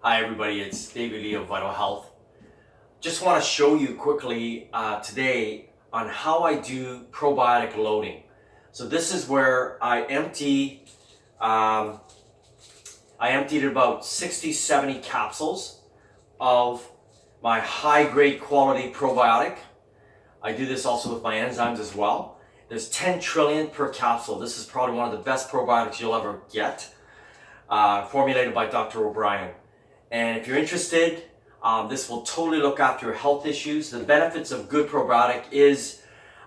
Hi everybody, it's David Lee of Vital Health. Just want to show you quickly today on how I do probiotic loading. So this is where I emptied about 60-70 capsules of my high-grade quality probiotic. I do this also with my enzymes as well. There's 10 trillion per capsule. This is probably one of the best probiotics you'll ever get, formulated by Dr. O'Brien. And if you're interested, this will totally look after your health issues. The benefits of good probiotic is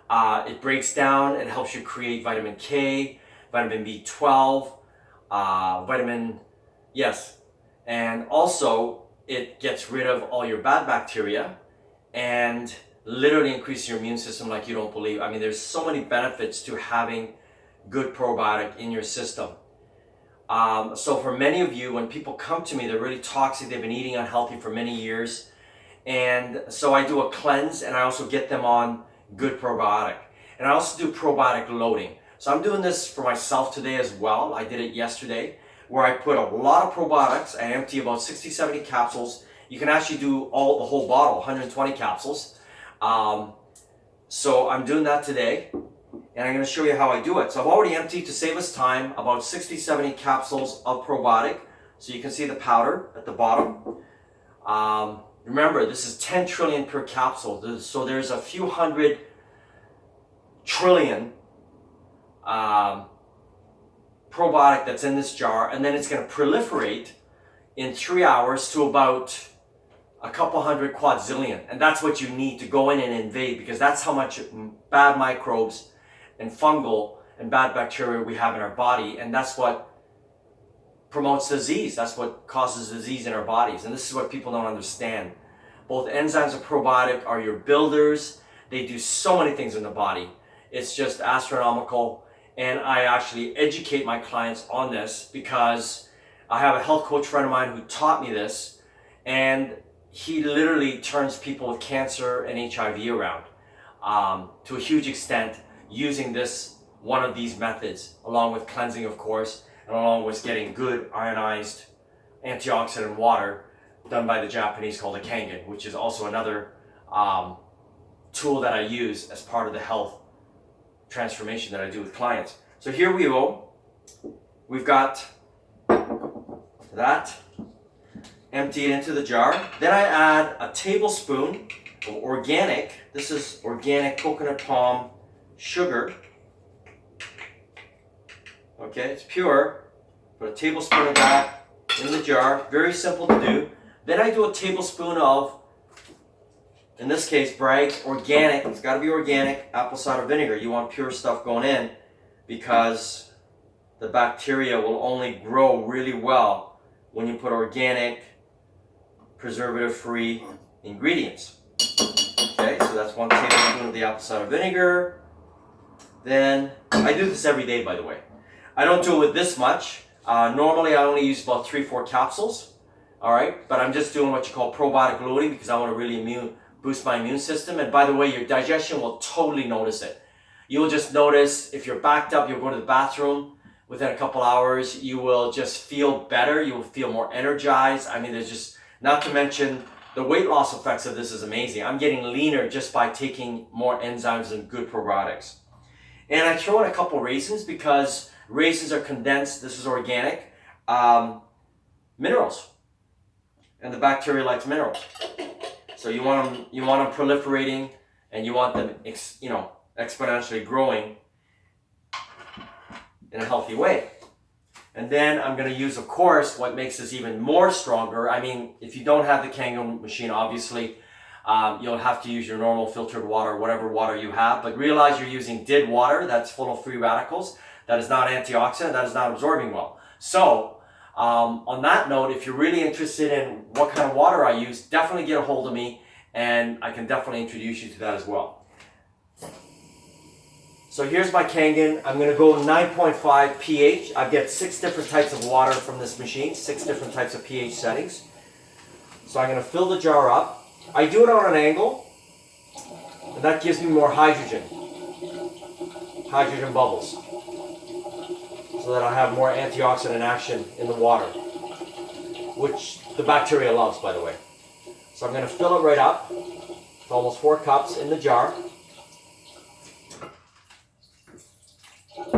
it breaks down, it helps you create vitamin K, vitamin B12, and also it gets rid of all your bad bacteria and literally increases your immune system like you don't believe. I mean, there's so many benefits to having good probiotic in your system. So for many of you, when people come to me, they're really toxic, they've been eating unhealthy for many years. And so I do a cleanse and I also get them on good probiotic. And I also do probiotic loading. So I'm doing this for myself today as well. I did it yesterday where I put a lot of probiotics. I empty about 60-70 capsules. You can actually do the whole bottle, 120 capsules. So I'm doing that today. And I'm going to show you how I do it. So I've already emptied, to save us time, about 60-70 capsules of probiotic. So you can see the powder at the bottom. Remember, this is 10 trillion per capsule. So there's a few hundred trillion probiotic that's in this jar. And then it's going to proliferate in 3 hours to about a couple hundred quadzillion. And that's what you need to go in and invade, because that's how much bad microbes and fungal and bad bacteria we have in our body, and that's what promotes disease. That's what causes disease in our bodies, and this is what people don't understand. Both enzymes and probiotic are your builders. They do so many things in the body. It's just astronomical, and I actually educate my clients on this because I have a health coach friend of mine who taught me this, and he literally turns people with cancer and HIV around to a huge extent, using one of these methods, along with cleansing, of course, and along with getting good ionized antioxidant water done by the Japanese called a Kangen, which is also another tool that I use as part of the health transformation that I do with clients. So here we go. We've got that emptied into the jar. Then I add a tablespoon of organic, this is organic coconut palm sugar. Okay, it's pure. Put a tablespoon of that in the jar. Very simple to do. Then I do a tablespoon of, in this case, Bragg's organic. It's got to be organic apple cider vinegar. You want pure stuff going in because the bacteria will only grow really well when you put organic, preservative-free ingredients. Okay, so that's 1 tablespoon of the apple cider vinegar. Then, I do this every day, by the way. I don't do it with this much. Normally I only use about 3-4 capsules. Alright, but I'm just doing what you call probiotic loading because I want to really boost my immune system. And by the way, your digestion will totally notice it. You'll just notice if you're backed up, you'll go to the bathroom within a couple hours. You will just feel better. You will feel more energized. I mean, there's just, not to mention, the weight loss effects of this is amazing. I'm getting leaner just by taking more enzymes and good probiotics. And I throw in a couple raisins because raisins are condensed, this is organic, minerals. And the bacteria likes minerals. So you want them proliferating, and you want them exponentially growing in a healthy way. And then I'm going to use, of course, what makes this even more stronger. I mean, if you don't have the Kangen machine, obviously, you'll have to use your normal filtered water, whatever water you have. But realize you're using DID water that's full of free radicals. That is not antioxidant. That is not absorbing well. So, on that note, if you're really interested in what kind of water I use, definitely get a hold of me, and I can definitely introduce you to that as well. So here's my Kangen. I'm going to go 9.5 pH. I get 6 different types of water from this machine, 6 different types of pH settings. So I'm going to fill the jar up. I do it on an angle, and that gives me more hydrogen bubbles, so that I have more antioxidant action in the water. which the bacteria loves, by the way. So I'm going to fill it right up. It's almost 4 cups in the jar.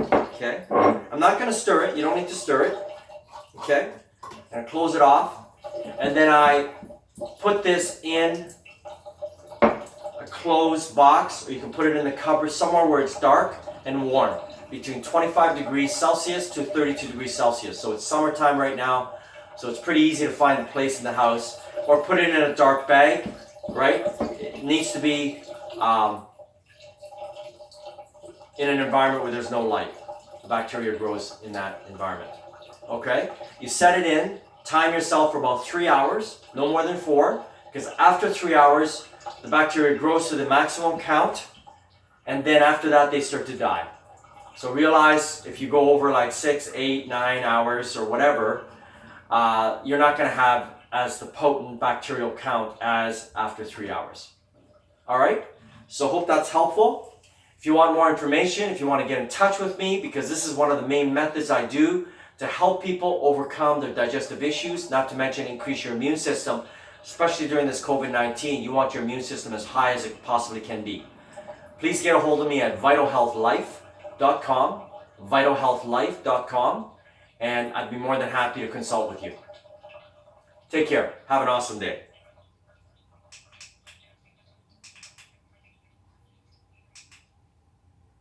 Okay. I'm not going to stir it. You don't need to stir it. Okay. I'm going to close it off. And then I put this in a closed box, or you can put it in the cupboard somewhere where it's dark and warm, between 25 degrees Celsius to 32 degrees Celsius. So it's summertime right now, so it's pretty easy to find a place in the house. Or put it in a dark bag, right? It needs to be in an environment where there's no light. The bacteria grows in that environment. Okay? You set it in, time yourself for about 3 hours, no more than 4, because after 3 hours, the bacteria grows to the maximum count, and then after that, they start to die. So realize if you go over like 6, 8, 9 hours or whatever, you're not going to have as the potent bacterial count as after 3 hours. All right? So hope that's helpful. If you want more information, if you want to get in touch with me, because this is one of the main methods I do to help people overcome their digestive issues, not to mention increase your immune system, especially during this COVID-19. You want your immune system as high as it possibly can be. Please get a hold of me at vitalhealthlife.com, vitalhealthlife.com, and I'd be more than happy to consult with you. Take care. Have an awesome day.